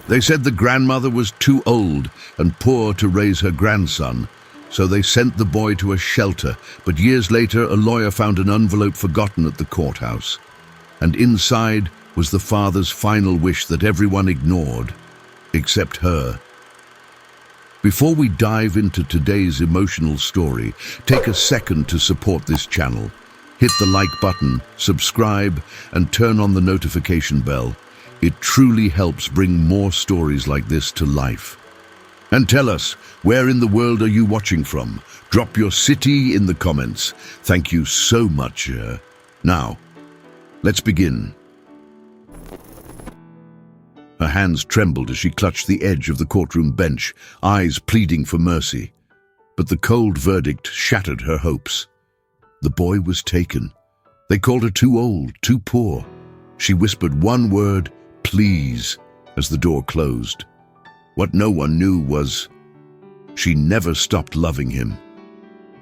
They said the grandmother was too old and poor to raise her grandson, so they sent the boy to a shelter, but years later a lawyer found an envelope forgotten at the courthouse. And inside was the father's final wish that everyone ignored, except her. Before we dive into today's emotional story, take a second to support this channel. Hit the like button, subscribe, and turn on the notification bell. It truly helps bring more stories like this to life. And tell us, where in the world are you watching from? Drop your city in the comments. Thank you so much. Now, let's begin. Her hands trembled as she clutched the edge of the courtroom bench, eyes pleading for mercy. But the cold verdict shattered her hopes. The boy was taken. They called her too old, too poor. She whispered one word, "Please," as the door closed. What no one knew was, she never stopped loving him.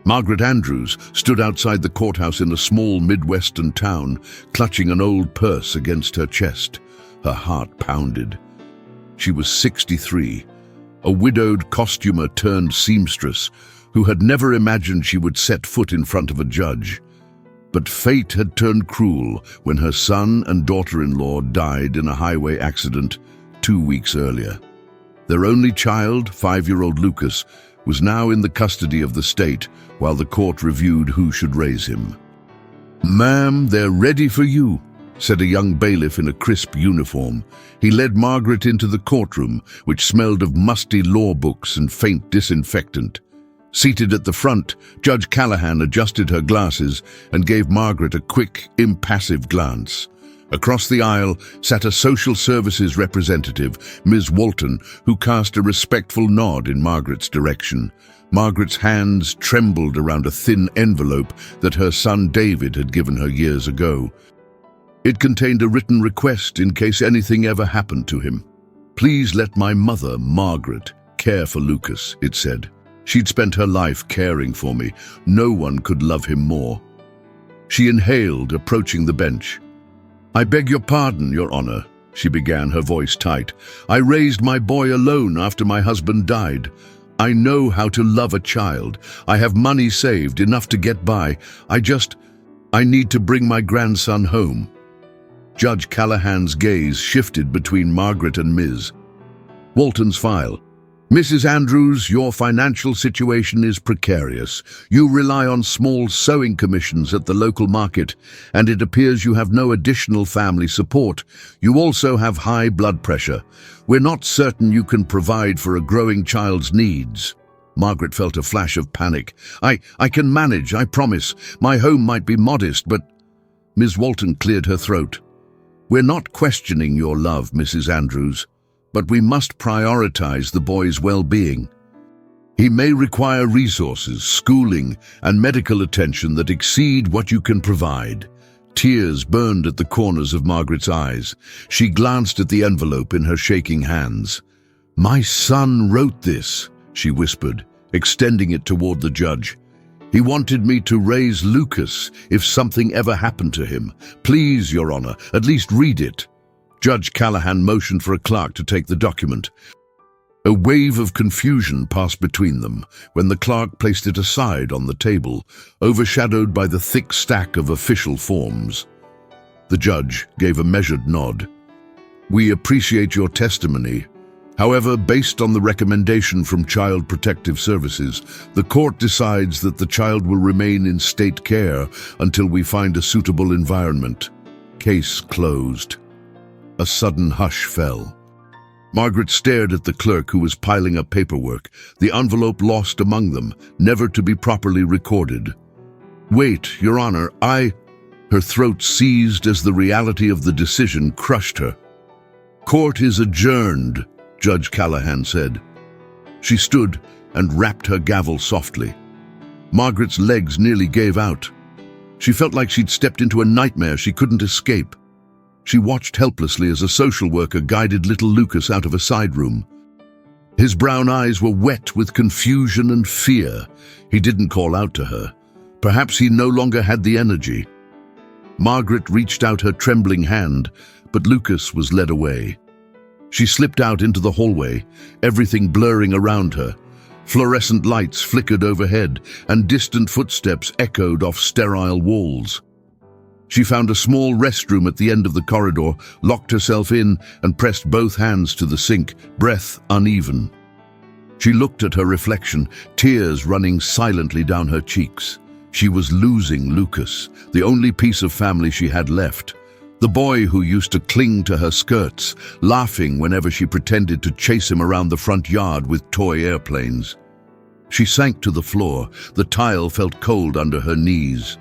Margaret Andrews stood outside the courthouse in a small Midwestern town, clutching an old purse against her chest. Her heart pounded. She was 63, a widowed costumer turned seamstress who had never imagined she would set foot in front of a judge. But fate had turned cruel when her son and daughter-in-law died in a highway accident 2 weeks earlier. Their only child, 5-year-old Lucas, was now in the custody of the state while the court reviewed who should raise him. "Ma'am, they're ready for you," said a young bailiff in a crisp uniform. He led Margaret into the courtroom, which smelled of musty law books and faint disinfectant. Seated at the front, Judge Callahan adjusted her glasses and gave Margaret a quick, impassive glance. Across the aisle sat a social services representative, Ms. Walton, who cast a respectful nod in Margaret's direction. Margaret's hands trembled around a thin envelope that her son David had given her years ago. It contained a written request in case anything ever happened to him. "Please let my mother, Margaret, care for Lucas," it said. "She'd spent her life caring for me. No one could love him more." She inhaled, approaching the bench. "I beg your pardon, Your Honor," she began, her voice tight. "I raised my boy alone after my husband died. I know how to love a child. I have money saved, enough to get by. I need to bring my grandson home." Judge Callahan's gaze shifted between Margaret and Ms. Walton's file. "Mrs. Andrews, your financial situation is precarious. You rely on small sewing commissions at the local market, and it appears you have no additional family support. You also have high blood pressure. We're not certain you can provide for a growing child's needs." Margaret felt a flash of panic. I can manage, I promise. My home might be modest, but..." Ms. Walton cleared her throat. "We're not questioning your love, Mrs. Andrews, but we must prioritize the boy's well-being. He may require resources, schooling, and medical attention that exceed what you can provide." Tears burned at the corners of Margaret's eyes. She glanced at the envelope in her shaking hands. "My son wrote this," she whispered, extending it toward the judge. "He wanted me to raise Lucas if something ever happened to him. Please, Your Honor, at least read it." Judge Callahan motioned for a clerk to take the document. A wave of confusion passed between them when the clerk placed it aside on the table, overshadowed by the thick stack of official forms. The judge gave a measured nod. "We appreciate your testimony. However, based on the recommendation from Child Protective Services, the court decides that the child will remain in state care until we find a suitable environment. Case closed." A sudden hush fell. Margaret stared at the clerk who was piling up paperwork, the envelope lost among them, never to be properly recorded. "Wait, Your Honor, Her throat seized as the reality of the decision crushed her. "Court is adjourned," Judge Callahan said. She stood and rapped her gavel softly. Margaret's legs nearly gave out. She felt like she'd stepped into a nightmare she couldn't escape. She watched helplessly as a social worker guided little Lucas out of a side room. His brown eyes were wet with confusion and fear. He didn't call out to her. Perhaps he no longer had the energy. Margaret reached out her trembling hand, but Lucas was led away. She slipped out into the hallway, everything blurring around her. Fluorescent lights flickered overhead, and distant footsteps echoed off sterile walls. She found a small restroom at the end of the corridor, locked herself in, and pressed both hands to the sink, breath uneven. She looked at her reflection, tears running silently down her cheeks. She was losing Lucas, the only piece of family she had left. The boy who used to cling to her skirts, laughing whenever she pretended to chase him around the front yard with toy airplanes. She sank to the floor. The tile felt cold under her knees.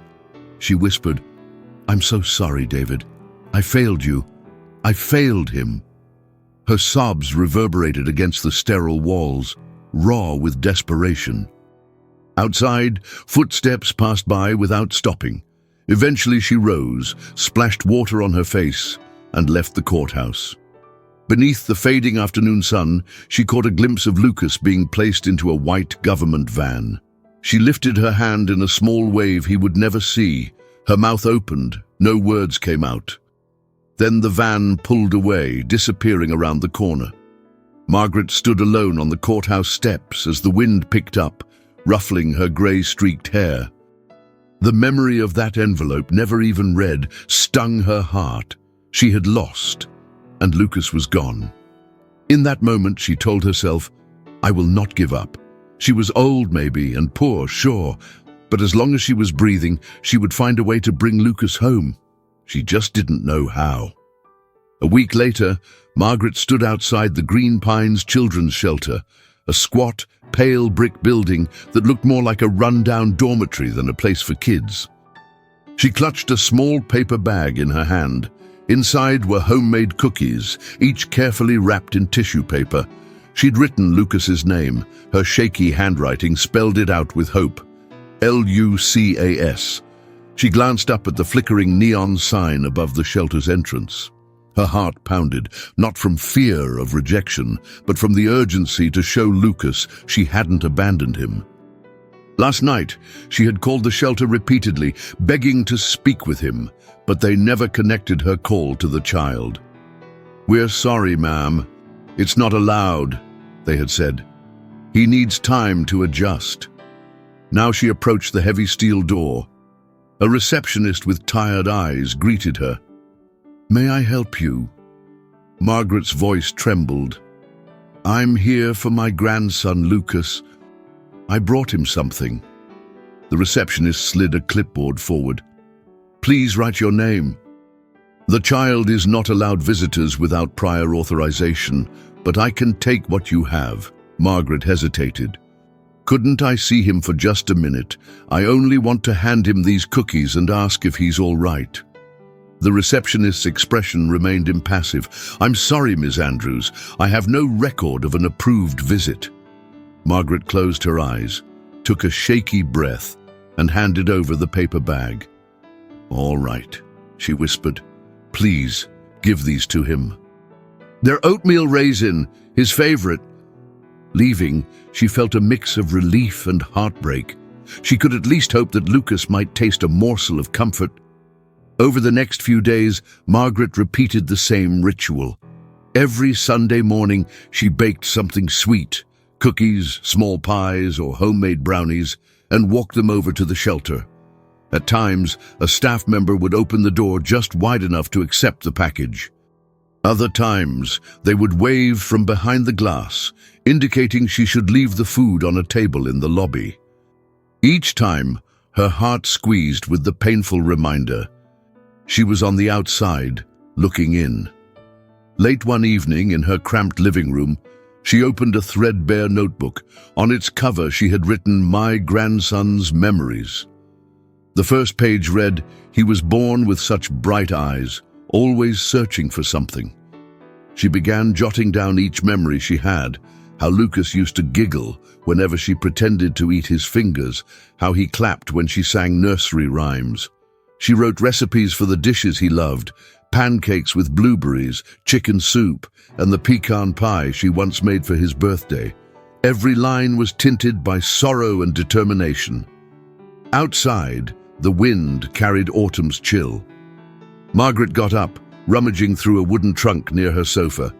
She whispered, "I'm so sorry, David. I failed you. I failed him." Her sobs reverberated against the sterile walls, raw with desperation. Outside, footsteps passed by without stopping. Eventually she rose, splashed water on her face, and left the courthouse. Beneath the fading afternoon sun, she caught a glimpse of Lucas being placed into a white government van. She lifted her hand in a small wave he would never see. Her mouth opened, no words came out. Then the van pulled away, disappearing around the corner. Margaret stood alone on the courthouse steps as the wind picked up, ruffling her grey-streaked hair. The memory of that envelope, never even read, stung her heart. She had lost, and Lucas was gone. In that moment, she told herself, "I will not give up." She was old, maybe, and poor, sure, but as long as she was breathing, she would find a way to bring Lucas home. She just didn't know how. A week later, Margaret stood outside the Green Pines Children's Shelter, a squat, pale brick building that looked more like a run-down dormitory than a place for kids. She clutched a small paper bag in her hand. Inside were homemade cookies, each carefully wrapped in tissue paper. She'd written Lucas's name. Her shaky handwriting spelled it out with hope. Lucas. She glanced up at the flickering neon sign above the shelter's entrance. Her heart pounded, not from fear of rejection, but from the urgency to show Lucas she hadn't abandoned him. Last night, she had called the shelter repeatedly, begging to speak with him, but they never connected her call to the child. "We're sorry, ma'am. It's not allowed," they had said. "He needs time to adjust." Now she approached the heavy steel door. A receptionist with tired eyes greeted her. "May I help you?" Margaret's voice trembled. "I'm here for my grandson, Lucas. I brought him something." The receptionist slid a clipboard forward. "Please write your name." "The child is not allowed visitors without prior authorization, but I can take what you have." Margaret hesitated. "Couldn't I see him for just a minute? I only want to hand him these cookies and ask if he's all right." The receptionist's expression remained impassive. "I'm sorry, Ms. Andrews. I have no record of an approved visit." Margaret closed her eyes, took a shaky breath, and handed over the paper bag. "All right," she whispered. "Please, give these to him." "They're oatmeal raisin, his favorite." Leaving, she felt a mix of relief and heartbreak. She could at least hope that Lucas might taste a morsel of comfort. Over the next few days, Margaret repeated the same ritual. Every Sunday morning, she baked something sweet, cookies, small pies, or homemade brownies, and walked them over to the shelter. At times, a staff member would open the door just wide enough to accept the package. Other times, they would wave from behind the glass, indicating she should leave the food on a table in the lobby. Each time, her heart squeezed with the painful reminder. She was on the outside, looking in. Late one evening, in her cramped living room, she opened a threadbare notebook. On its cover, she had written, "My grandson's memories." The first page read, "He was born with such bright eyes, always searching for something." She began jotting down each memory she had, how Lucas used to giggle whenever she pretended to eat his fingers, how he clapped when she sang nursery rhymes. She wrote recipes for the dishes he loved, pancakes with blueberries, chicken soup, and the pecan pie she once made for his birthday. Every line was tinted by sorrow and determination. Outside, the wind carried autumn's chill. Margaret got up, rummaging through a wooden trunk near her sofa.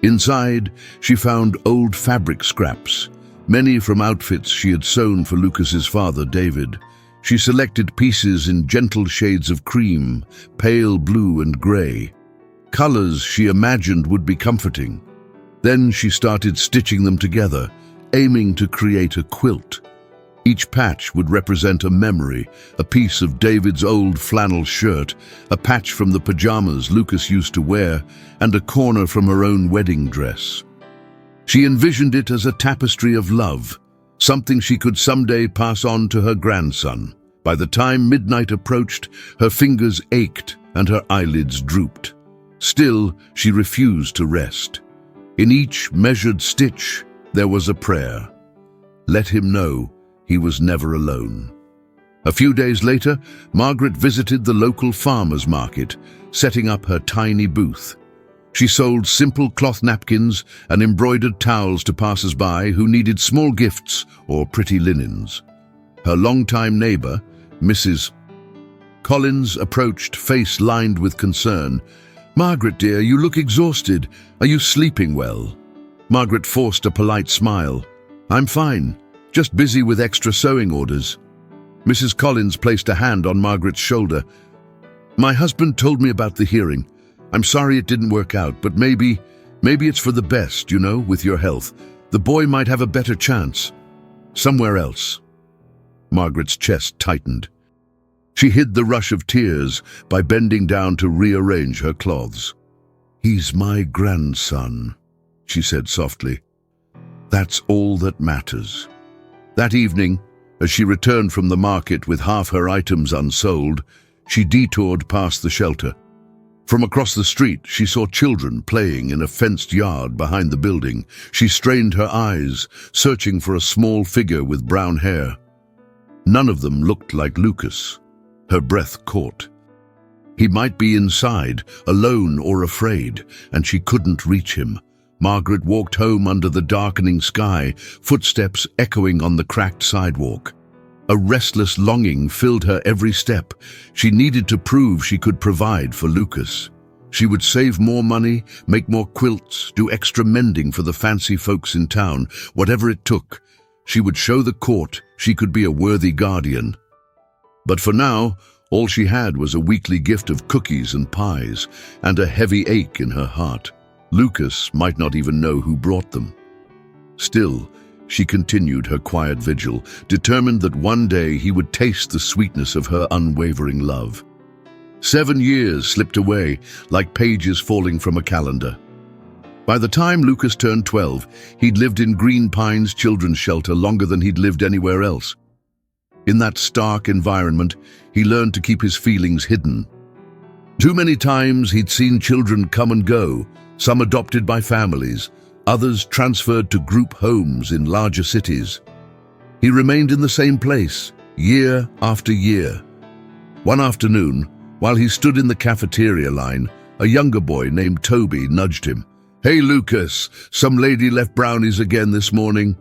Inside, she found old fabric scraps, many from outfits she had sewn for Lucas's father, David. She selected pieces in gentle shades of cream, pale blue and grey, colors she imagined would be comforting. Then she started stitching them together, aiming to create a quilt. Each patch would represent a memory, a piece of David's old flannel shirt, a patch from the pajamas Lucas used to wear, and a corner from her own wedding dress. She envisioned it as a tapestry of love, something she could someday pass on to her grandson. By the time midnight approached, her fingers ached and her eyelids drooped. Still, she refused to rest. In each measured stitch, there was a prayer. Let him know he was never alone. A few days later, Margaret visited the local farmers' market, setting up her tiny booth. She sold simple cloth napkins and embroidered towels to passers-by who needed small gifts or pretty linens. Her longtime neighbor, Mrs. Collins, approached, face lined with concern. "Margaret, dear, you look exhausted. Are you sleeping well?" Margaret forced a polite smile. "I'm fine. Just busy with extra sewing orders." Mrs. Collins placed a hand on Margaret's shoulder. "My husband told me about the hearing. I'm sorry it didn't work out, but maybe it's for the best, you know, with your health. The boy might have a better chance somewhere else." Margaret's chest tightened. She hid the rush of tears by bending down to rearrange her cloths. "He's my grandson," she said softly. "That's all that matters." That evening, as she returned from the market with half her items unsold, she detoured past the shelter. From across the street, she saw children playing in a fenced yard behind the building. She strained her eyes, searching for a small figure with brown hair. None of them looked like Lucas. Her breath caught. He might be inside, alone or afraid, and she couldn't reach him. Margaret walked home under the darkening sky, footsteps echoing on the cracked sidewalk. A restless longing filled her every step. She needed to prove she could provide for Lucas. She would save more money, make more quilts, do extra mending for the fancy folks in town, whatever it took. She would show the court she could be a worthy guardian. But for now, all she had was a weekly gift of cookies and pies, and a heavy ache in her heart. Lucas might not even know who brought them. Still, she continued her quiet vigil, determined that one day he would taste the sweetness of her unwavering love. 7 years slipped away like pages falling from a calendar. By the time Lucas turned 12, he'd lived in Green Pines Children's Shelter longer than he'd lived anywhere else. In that stark environment, he learned to keep his feelings hidden. Too many times he'd seen children come and go, some adopted by families, others transferred to group homes in larger cities. He remained in the same place, year after year. One afternoon, while he stood in the cafeteria line, a younger boy named Toby nudged him. "Hey, Lucas, some lady left brownies again this morning."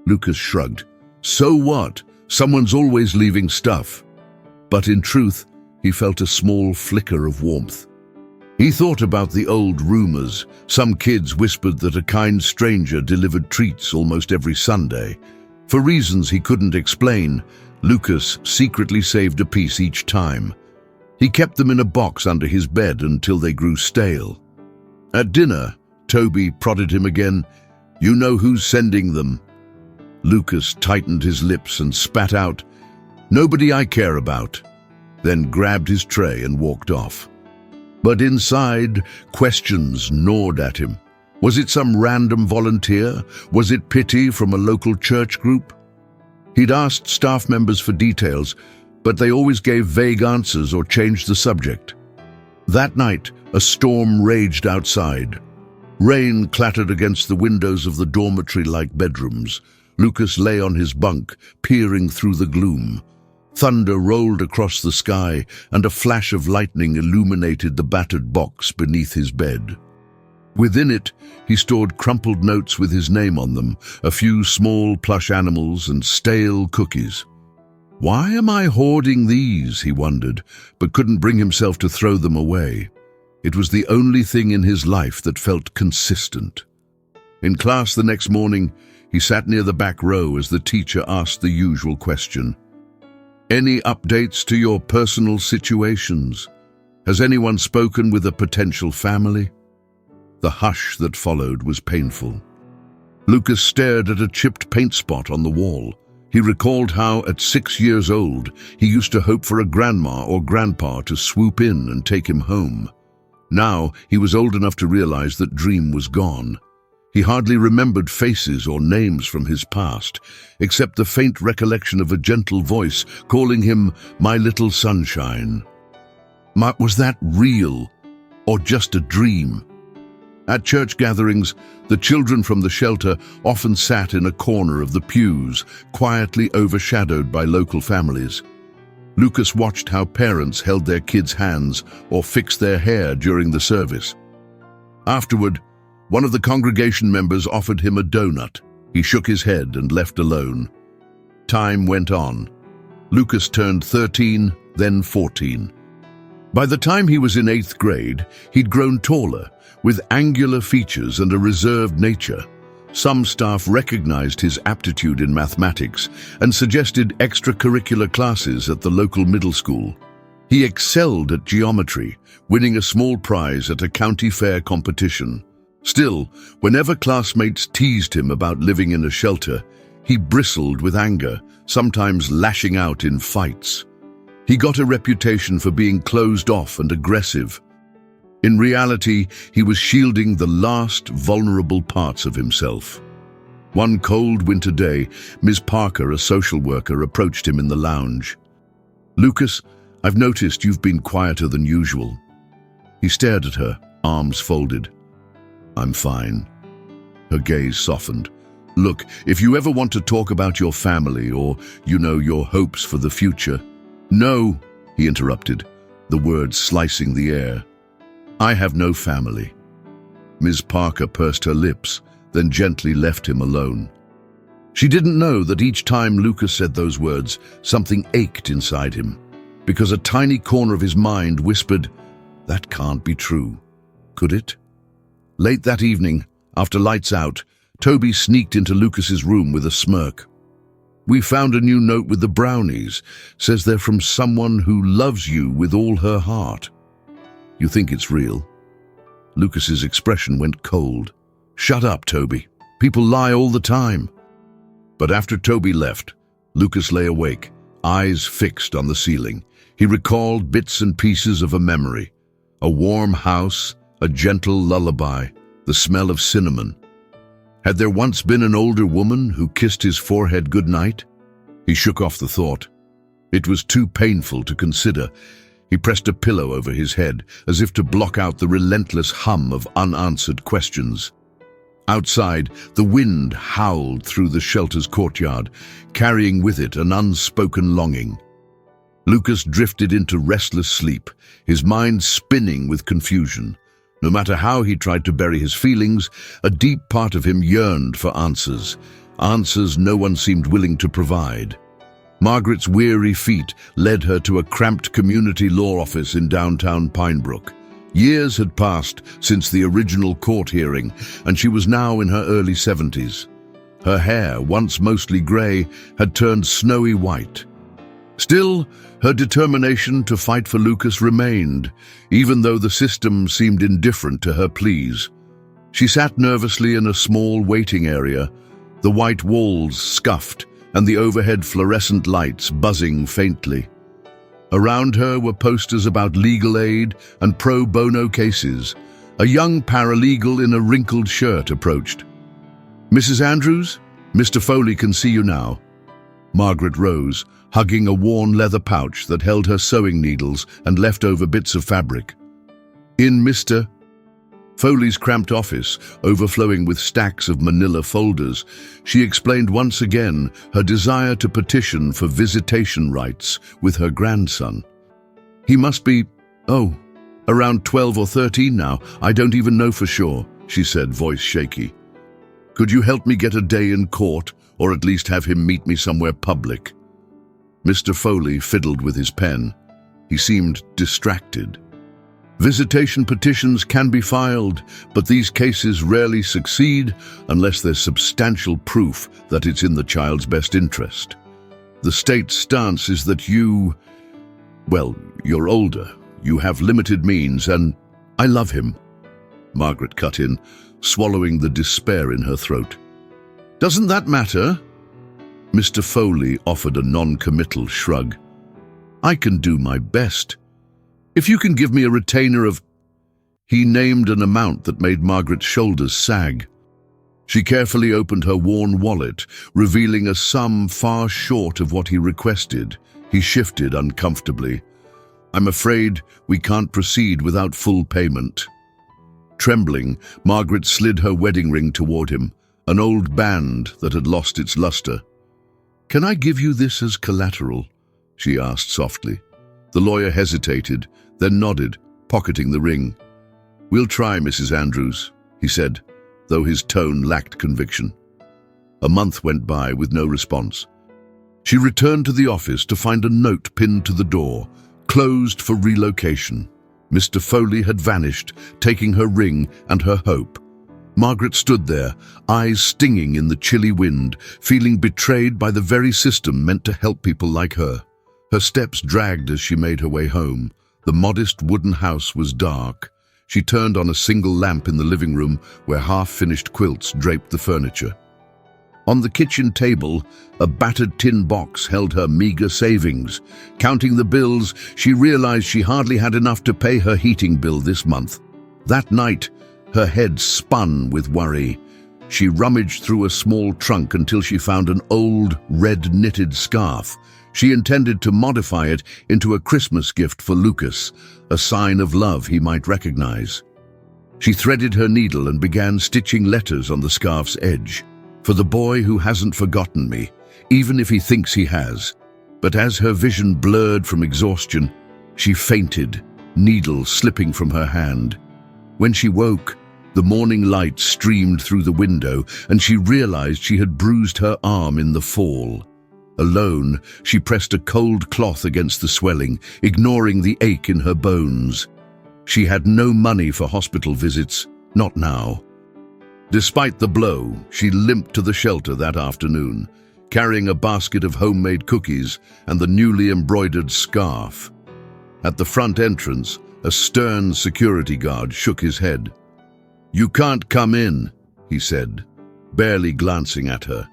Lucas shrugged. "So what? Someone's always leaving stuff." But in truth, he felt a small flicker of warmth. He thought about the old rumors. Some kids whispered that a kind stranger delivered treats almost every Sunday. For reasons he couldn't explain, Lucas secretly saved a piece each time. He kept them in a box under his bed until they grew stale. At dinner, Toby prodded him again. "You know who's sending them." Lucas tightened his lips and spat out, "Nobody I care about," then grabbed his tray and walked off. But inside, questions gnawed at him. Was it some random volunteer? Was it pity from a local church group? He'd asked staff members for details, but they always gave vague answers or changed the subject. That night, a storm raged outside. Rain clattered against the windows of the dormitory-like bedrooms. Lucas lay on his bunk, peering through the gloom. Thunder rolled across the sky, and a flash of lightning illuminated the battered box beneath his bed. Within it, he stored crumpled notes with his name on them, a few small plush animals and stale cookies. "Why am I hoarding these?" he wondered, but couldn't bring himself to throw them away. It was the only thing in his life that felt consistent. In class the next morning, he sat near the back row as the teacher asked the usual question. "Any updates to your personal situations? Has anyone spoken with a potential family?" The hush that followed was painful. Lucas stared at a chipped paint spot on the wall. He recalled how, at 6 years old, he used to hope for a grandma or grandpa to swoop in and take him home. Now, he was old enough to realize that dream was gone. He hardly remembered faces or names from his past, except the faint recollection of a gentle voice calling him "my little sunshine." Was that real, or just a dream? At church gatherings, the children from the shelter often sat in a corner of the pews, quietly overshadowed by local families. Lucas watched how parents held their kids' hands or fixed their hair during the service. Afterward, one of the congregation members offered him a donut. He shook his head and left alone. Time went on. Lucas turned 13, then 14. By the time he was in 8th grade, he'd grown taller, with angular features and a reserved nature. Some staff recognized his aptitude in mathematics and suggested extracurricular classes at the local middle school. He excelled at geometry, winning a small prize at a county fair competition. Still, whenever classmates teased him about living in a shelter, he bristled with anger, sometimes lashing out in fights. He got a reputation for being closed off and aggressive. In reality, he was shielding the last vulnerable parts of himself. One cold winter day, Ms. Parker, a social worker, approached him in the lounge. "Lucas, I've noticed you've been quieter than usual." He stared at her, arms folded. "I'm fine." Her gaze softened. "Look, if you ever want to talk about your family or, your hopes for the future—" "No," he interrupted, the words slicing the air. "I have no family." Ms. Parker pursed her lips, then gently left him alone. She didn't know that each time Lucas said those words, something ached inside him, because a tiny corner of his mind whispered, "That can't be true. Could it?" Late that evening, after lights out, Toby sneaked into Lucas's room with a smirk. "We found a new note with the brownies. Says they're from someone who loves you with all her heart." "You think it's real?" Lucas's expression went cold. "Shut up, Toby. People lie all the time." But after Toby left, Lucas lay awake, eyes fixed on the ceiling. He recalled bits and pieces of a memory. A warm house, a gentle lullaby, the smell of cinnamon. Had there once been an older woman who kissed his forehead goodnight? He shook off the thought. It was too painful to consider. He pressed a pillow over his head, as if to block out the relentless hum of unanswered questions. Outside, the wind howled through the shelter's courtyard, carrying with it an unspoken longing. Lucas drifted into restless sleep, his mind spinning with confusion. No matter how he tried to bury his feelings, a deep part of him yearned for answers, answers no one seemed willing to provide. Margaret's weary feet led her to a cramped community law office in downtown Pinebrook. Years had passed since the original court hearing, and she was now in her early 70s. Her hair, once mostly grey, had turned snowy white. Still, her determination to fight for Lucas remained, even though the system seemed indifferent to her pleas. She sat nervously in a small waiting area, the white walls scuffed and the overhead fluorescent lights buzzing faintly. Around her were posters about legal aid and pro bono cases. A young paralegal in a wrinkled shirt approached. "Mrs. Andrews, Mr. Foley can see you now." Margaret rose, hugging a worn leather pouch that held her sewing needles and leftover bits of fabric. "In Mr. Foley's cramped office, overflowing with stacks of manila folders, she explained once again her desire to petition for visitation rights with her grandson. "He must be, around 12 or 13 now. I don't even know for sure," she said, voice shaky. "Could you help me get a day in court, or at least have him meet me somewhere public?" Mr. Foley fiddled with his pen. He seemed distracted. Visitation petitions can be filed, but these cases rarely succeed unless there's substantial proof that it's in the child's best interest. The state's stance is that you're older, you have limited means, and I love him. Margaret cut in, swallowing the despair in her throat. Doesn't that matter? Mr. Foley offered a non-committal shrug. I can do my best. If you can give me a retainer of... He named an amount that made Margaret's shoulders sag. She carefully opened her worn wallet, revealing a sum far short of what he requested. He shifted uncomfortably. I'm afraid we can't proceed without full payment. Trembling, Margaret slid her wedding ring toward him, an old band that had lost its luster. Can I give you this as collateral? She asked softly. The lawyer hesitated, then nodded, pocketing the ring. We'll try, Mrs. Andrews, he said, though his tone lacked conviction. A month went by with no response. She returned to the office to find a note pinned to the door, closed for relocation. Mr. Foley had vanished, taking her ring and her hope. Margaret stood there, eyes stinging in the chilly wind, feeling betrayed by the very system meant to help people like her. Her steps dragged as she made her way home. The modest wooden house was dark. She turned on a single lamp in the living room where half-finished quilts draped the furniture. On the kitchen table, a battered tin box held her meager savings. Counting the bills, she realized she hardly had enough to pay her heating bill this month. That night, her head spun with worry. She rummaged through a small trunk until she found an old, red-knitted scarf. She intended to modify it into a Christmas gift for Lucas, a sign of love he might recognize. She threaded her needle and began stitching letters on the scarf's edge. For the boy who hasn't forgotten me, even if he thinks he has. But as her vision blurred from exhaustion, she fainted, needle slipping from her hand. When she woke, the morning light streamed through the window, and she realized she had bruised her arm in the fall. Alone, she pressed a cold cloth against the swelling, ignoring the ache in her bones. She had no money for hospital visits, not now. Despite the blow, she limped to the shelter that afternoon, carrying a basket of homemade cookies and the newly embroidered scarf. At the front entrance, a stern security guard shook his head. "You can't come in," he said, barely glancing at her.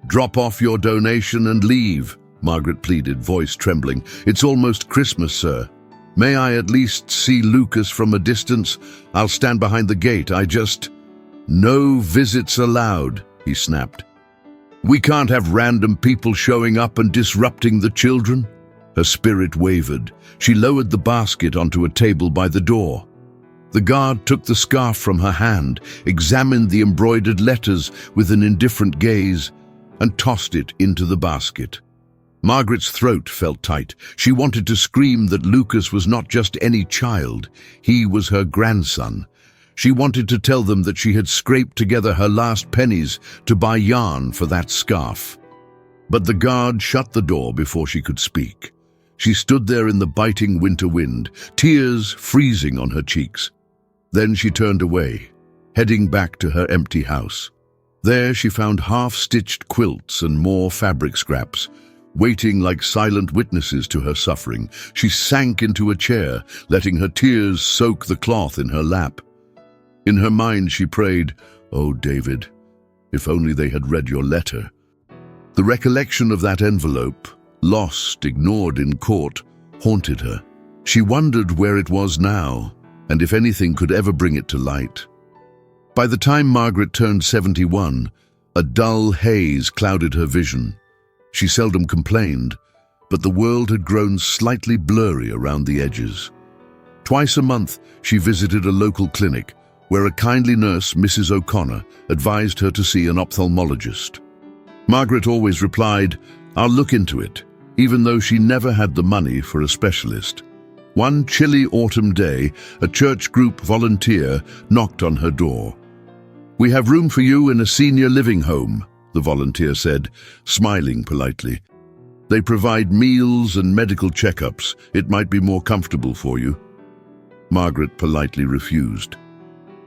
"Drop off your donation and leave," Margaret pleaded, voice trembling. "It's almost Christmas, sir. May I at least see Lucas from a distance? I'll stand behind the gate. No visits allowed," he snapped. "We can't have random people showing up and disrupting the children." Her spirit wavered. She lowered the basket onto a table by the door. The guard took the scarf from her hand, examined the embroidered letters with an indifferent gaze, and tossed it into the basket. Margaret's throat felt tight. She wanted to scream that Lucas was not just any child. He was her grandson. She wanted to tell them that she had scraped together her last pennies to buy yarn for that scarf. But the guard shut the door before she could speak. She stood there in the biting winter wind, tears freezing on her cheeks. Then she turned away, heading back to her empty house. There she found half-stitched quilts and more fabric scraps, waiting like silent witnesses to her suffering. She sank into a chair, letting her tears soak the cloth in her lap. In her mind she prayed, "Oh, David, if only they had read your letter." The recollection of that envelope, lost, ignored in court, haunted her. She wondered where it was now, and if anything could ever bring it to light. By the time Margaret turned 71, a dull haze clouded her vision. She seldom complained, but the world had grown slightly blurry around the edges. Twice a month, she visited a local clinic, where a kindly nurse, Mrs. O'Connor, advised her to see an ophthalmologist. Margaret always replied, "I'll look into it," even though she never had the money for a specialist. One chilly autumn day, a church group volunteer knocked on her door. "We have room for you in a senior living home," the volunteer said, smiling politely. "They provide meals and medical checkups. It might be more comfortable for you." Margaret politely refused.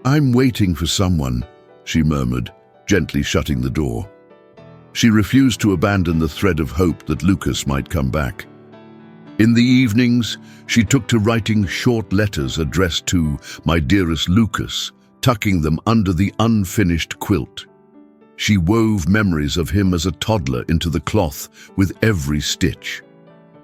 "I'm waiting for someone," she murmured, gently shutting the door. She refused to abandon the thread of hope that Lucas might come back. In the evenings, she took to writing short letters addressed to "My dearest Lucas," tucking them under the unfinished quilt. She wove memories of him as a toddler into the cloth with every stitch.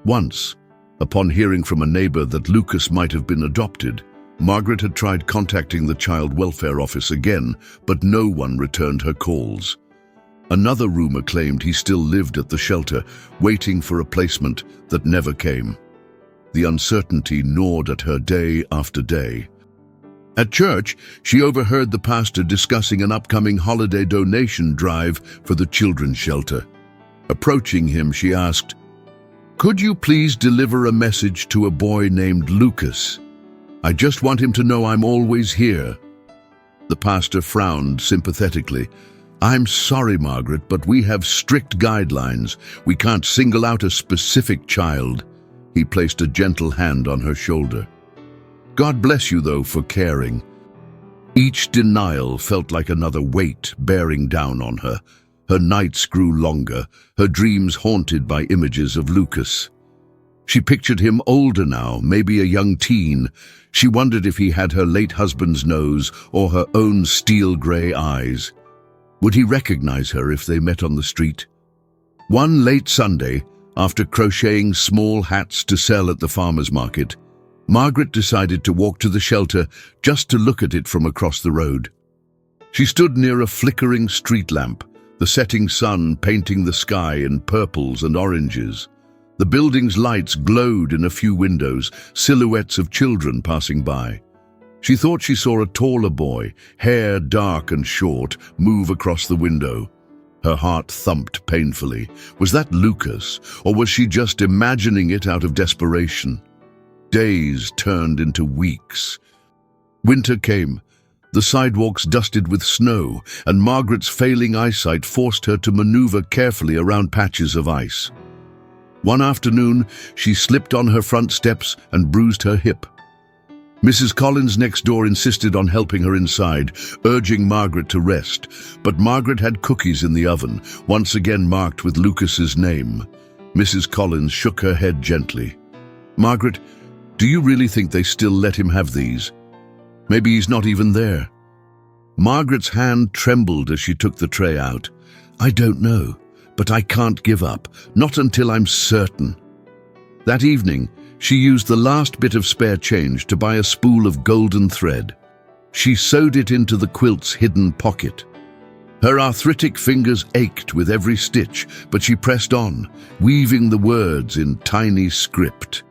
Once, upon hearing from a neighbor that Lucas might have been adopted, Margaret had tried contacting the child welfare office again, but no one returned her calls. Another rumor claimed he still lived at the shelter, waiting for a placement that never came. The uncertainty gnawed at her day after day. At church, she overheard the pastor discussing an upcoming holiday donation drive for the children's shelter. Approaching him, she asked, "Could you please deliver a message to a boy named Lucas? I just want him to know I'm always here." The pastor frowned sympathetically. "I'm sorry, Margaret, but we have strict guidelines. We can't single out a specific child." He placed a gentle hand on her shoulder. "God bless you, though, for caring." Each denial felt like another weight bearing down on her. Her nights grew longer, her dreams haunted by images of Lucas. She pictured him older now, maybe a young teen. She wondered if he had her late husband's nose or her own steel-grey eyes. Would he recognize her if they met on the street? One late Sunday, after crocheting small hats to sell at the farmer's market, Margaret decided to walk to the shelter just to look at it from across the road. She stood near a flickering street lamp, the setting sun painting the sky in purples and oranges. The building's lights glowed in a few windows, silhouettes of children passing by. She thought she saw a taller boy, hair dark and short, move across the window. Her heart thumped painfully. Was that Lucas, or was she just imagining it out of desperation? Days turned into weeks. Winter came. The sidewalks dusted with snow, and Margaret's failing eyesight forced her to maneuver carefully around patches of ice. One afternoon, she slipped on her front steps and bruised her hip. Mrs. Collins next door insisted on helping her inside, urging Margaret to rest, but Margaret had cookies in the oven, once again marked with Lucas's name. Mrs. Collins shook her head gently. "Margaret, do you really think they still let him have these? Maybe he's not even there." Margaret's hand trembled as she took the tray out. "I don't know, but I can't give up, not until I'm certain." That evening, she used the last bit of spare change to buy a spool of golden thread. She sewed it into the quilt's hidden pocket. Her arthritic fingers ached with every stitch, but she pressed on, weaving the words in tiny script.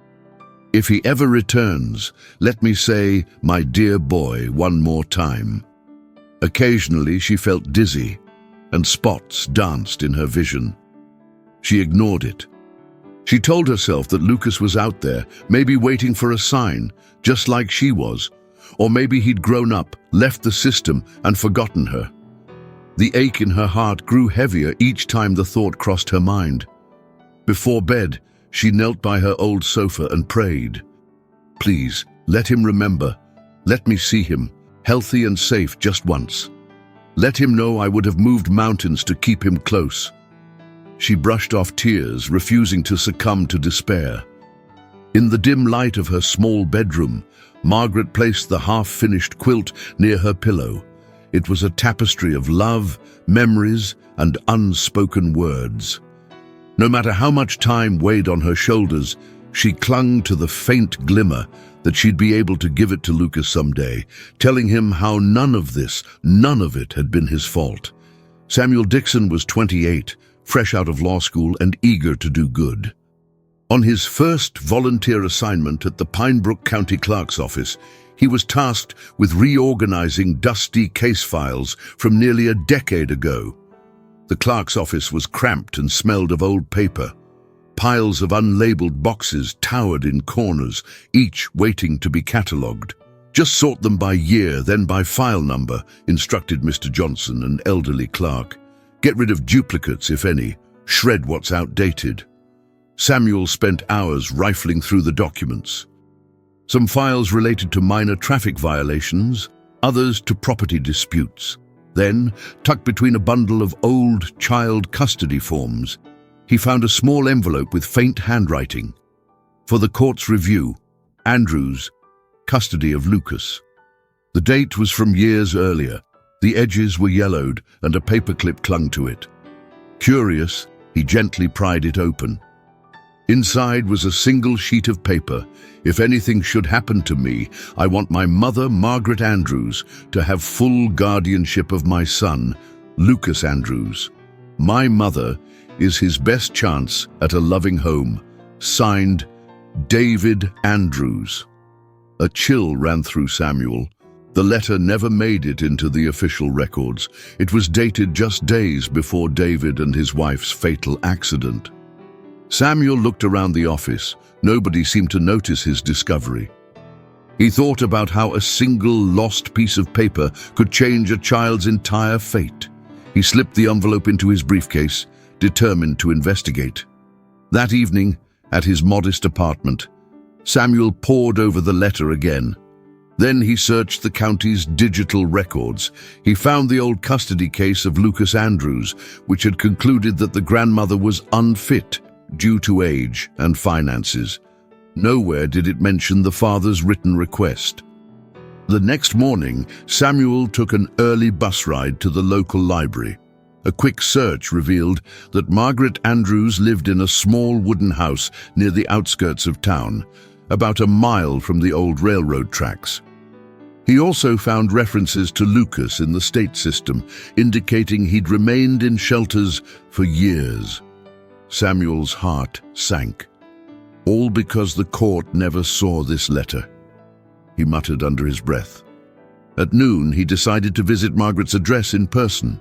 "If he ever returns, let me say, 'My dear boy,' one more time." Occasionally she felt dizzy, and spots danced in her vision. She ignored it. She told herself that Lucas was out there, maybe waiting for a sign, just like she was. Or maybe he'd grown up, left the system, and forgotten her. The ache in her heart grew heavier each time the thought crossed her mind. Before bed, she knelt by her old sofa and prayed. "Please, let him remember. Let me see him, healthy and safe just once. Let him know I would have moved mountains to keep him close." She brushed off tears, refusing to succumb to despair. In the dim light of her small bedroom, Margaret placed the half-finished quilt near her pillow. It was a tapestry of love, memories, and unspoken words. No matter how much time weighed on her shoulders, she clung to the faint glimmer that she'd be able to give it to Lucas someday, telling him how none of it had been his fault. Samuel Dixon was 28, fresh out of law school and eager to do good. On his first volunteer assignment at the Pinebrook County Clerk's office, he was tasked with reorganizing dusty case files from nearly a decade ago. The clerk's office was cramped and smelled of old paper. Piles of unlabeled boxes towered in corners, each waiting to be catalogued. "Just sort them by year, then by file number," instructed Mr. Johnson, an elderly clerk. "Get rid of duplicates, if any. Shred what's outdated." Samuel spent hours rifling through the documents. Some files related to minor traffic violations, others to property disputes. Then, tucked between a bundle of old child custody forms, he found a small envelope with faint handwriting. For the court's review, Andrews, custody of Lucas. The date was from years earlier. The edges were yellowed and a paperclip clung to it. Curious, he gently pried it open. Inside was a single sheet of paper. If anything should happen to me, I want my mother, Margaret Andrews, to have full guardianship of my son, Lucas Andrews. My mother is his best chance at a loving home. Signed, David Andrews. A chill ran through Samuel. The letter never made it into the official records. It was dated just days before David and his wife's fatal accident. Samuel looked around the office. Nobody seemed to notice his discovery. He thought about how a single lost piece of paper could change a child's entire fate. He slipped the envelope into his briefcase, determined to investigate. That evening, at his modest apartment, Samuel pored over the letter again. Then he searched the county's digital records. He found the old custody case of Lucas Andrews, which had concluded that the grandmother was unfit due to age and finances. Nowhere did it mention the father's written request. The next morning, Samuel took an early bus ride to the local library. A quick search revealed that Margaret Andrews lived in a small wooden house near the outskirts of town, about a mile from the old railroad tracks. He also found references to Lucas in the state system, indicating he'd remained in shelters for years. Samuel's heart sank. All because the court never saw this letter, he muttered under his breath. At noon, he decided to visit Margaret's address in person.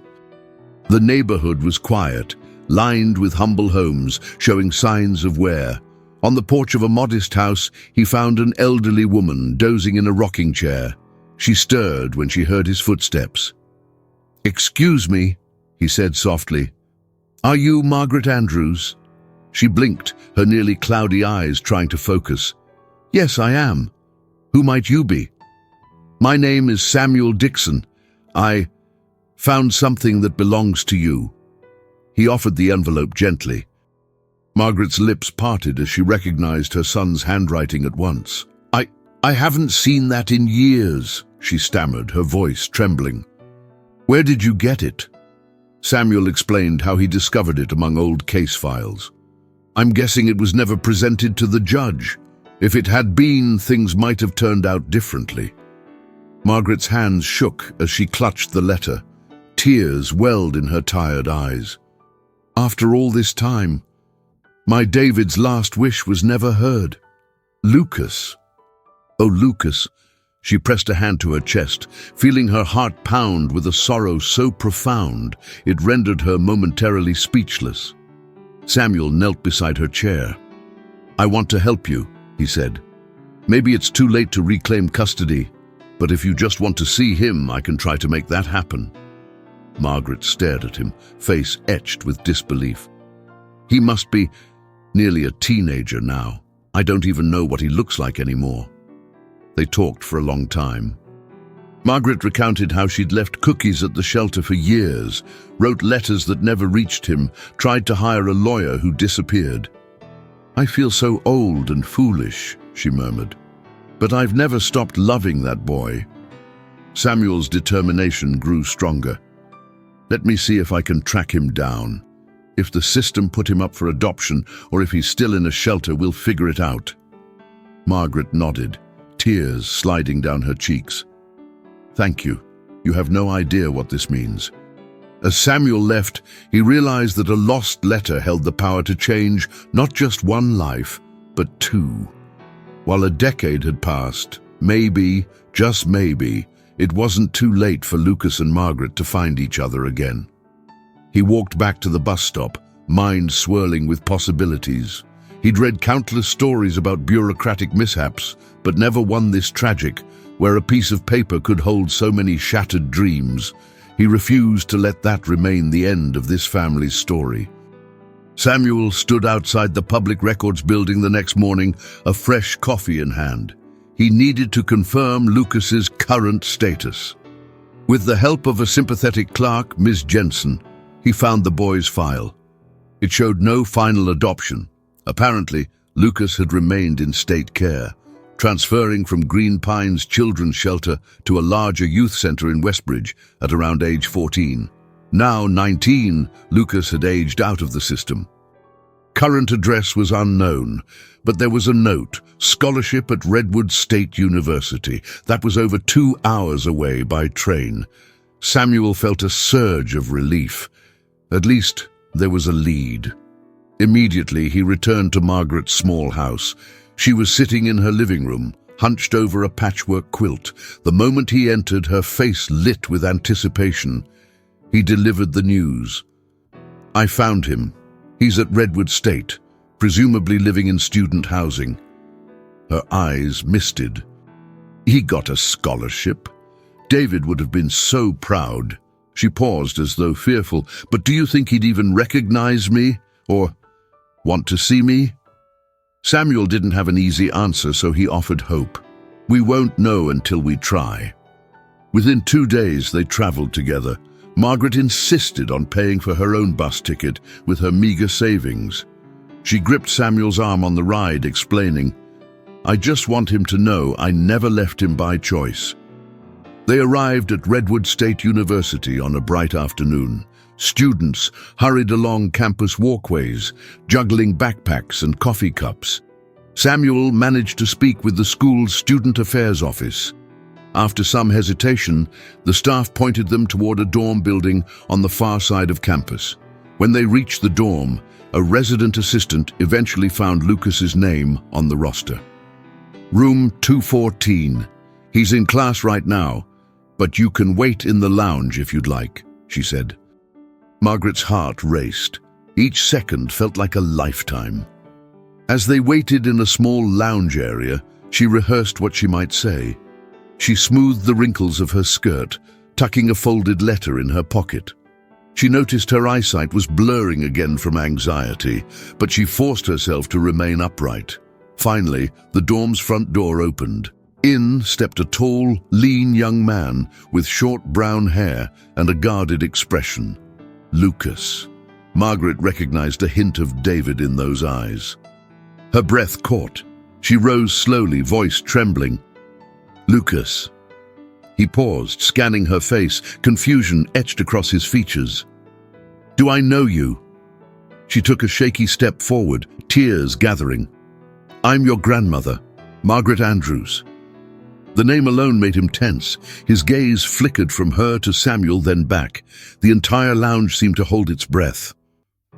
The neighborhood was quiet, lined with humble homes showing signs of wear. On the porch of a modest house, he found an elderly woman dozing in a rocking chair. She stirred when she heard his footsteps. "Excuse me," he said softly. "Are you Margaret Andrews?" She blinked, her nearly cloudy eyes trying to focus. "Yes, I am. Who might you be?" "My name is Samuel Dixon. I found something that belongs to you." He offered the envelope gently. Margaret's lips parted as she recognized her son's handwriting at once. I haven't seen that in years," she stammered, her voice trembling. "Where did you get it?" Samuel explained how he discovered it among old case files. "I'm guessing it was never presented to the judge. If it had been, things might have turned out differently." Margaret's hands shook as she clutched the letter. Tears welled in her tired eyes. "After all this time, my David's last wish was never heard. Lucas. Oh, Lucas." She pressed a hand to her chest, feeling her heart pound with a sorrow so profound it rendered her momentarily speechless. Samuel knelt beside her chair. "I want to help you," he said. "Maybe it's too late to reclaim custody, but if you just want to see him, I can try to make that happen." Margaret stared at him, face etched with disbelief. "He must be nearly a teenager now. I don't even know what he looks like anymore." They talked for a long time. Margaret recounted how she'd left cookies at the shelter for years, wrote letters that never reached him, tried to hire a lawyer who disappeared. "I feel so old and foolish," she murmured. "But I've never stopped loving that boy." Samuel's determination grew stronger. "Let me see if I can track him down. If the system put him up for adoption, or if he's still in a shelter, we'll figure it out." Margaret nodded, tears sliding down her cheeks. "Thank you. You have no idea what this means." As Samuel left, he realized that a lost letter held the power to change not just one life, but two. While a decade had passed, maybe, just maybe, it wasn't too late for Lucas and Margaret to find each other again. He walked back to the bus stop, mind swirling with possibilities. He'd read countless stories about bureaucratic mishaps, but never one this tragic, where a piece of paper could hold so many shattered dreams. He refused to let that remain the end of this family's story. Samuel stood outside the public records building the next morning, a fresh coffee in hand. He needed to confirm Lucas's current status. With the help of a sympathetic clerk, Ms. Jensen, he found the boy's file. It showed no final adoption. Apparently, Lucas had remained in state care, transferring from Green Pines Children's Shelter to a larger youth center in Westbridge at around age 14. Now 19, Lucas had aged out of the system. Current address was unknown, but there was a note, scholarship at Redwood State University. That was over 2 hours away by train. Samuel felt a surge of relief. At least there was a lead. Immediately, he returned to Margaret's small house. She was sitting in her living room, hunched over a patchwork quilt. The moment he entered, her face lit with anticipation. He delivered the news. "I found him. He's at Redwood State, presumably living in student housing." Her eyes misted. "He got a scholarship? David would have been so proud." She paused as though fearful. "But do you think he'd even recognize me? Or want to see me?" Samuel didn't have an easy answer, so he offered hope. "We won't know until we try." Within 2 days, they traveled together. Margaret insisted on paying for her own bus ticket with her meager savings. She gripped Samuel's arm on the ride, explaining, "I just want him to know I never left him by choice." They arrived at Redwood State University on a bright afternoon. Students hurried along campus walkways, juggling backpacks and coffee cups. Samuel managed to speak with the school's student affairs office. After some hesitation, the staff pointed them toward a dorm building on the far side of campus. When they reached the dorm, a resident assistant eventually found Lucas's name on the roster. "Room 214. He's in class right now, but you can wait in the lounge if you'd like," she said. Margaret's heart raced. Each second felt like a lifetime. As they waited in a small lounge area, she rehearsed what she might say. She smoothed the wrinkles of her skirt, tucking a folded letter in her pocket. She noticed her eyesight was blurring again from anxiety, but she forced herself to remain upright. Finally, the dorm's front door opened. In stepped a tall, lean young man with short brown hair and a guarded expression. Lucas. Margaret recognized a hint of David in those eyes. Her breath caught. She rose slowly, voice trembling. "Lucas." He paused, scanning her face, confusion etched across his features. "Do I know you?" She took a shaky step forward, tears gathering. "I'm your grandmother, Margaret Andrews." The name alone made him tense. His gaze flickered from her to Samuel, then back. The entire lounge seemed to hold its breath.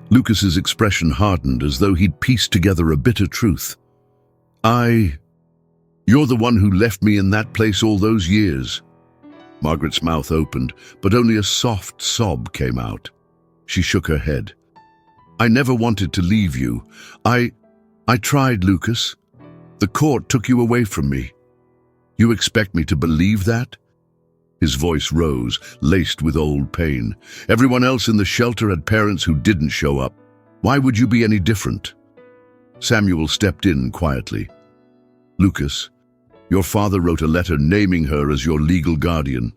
Lucas's expression hardened, as though he'd pieced together a bitter truth. You're the one who left me in that place all those years." Margaret's mouth opened, but only a soft sob came out. She shook her head. "I never wanted to leave you. I tried, Lucas. The court took you away from me. You expect me to believe that?" His voice rose, laced with old pain. "Everyone else in the shelter had parents who didn't show up. Why would you be any different?" Samuel stepped in quietly. "Lucas, your father wrote a letter naming her as your legal guardian.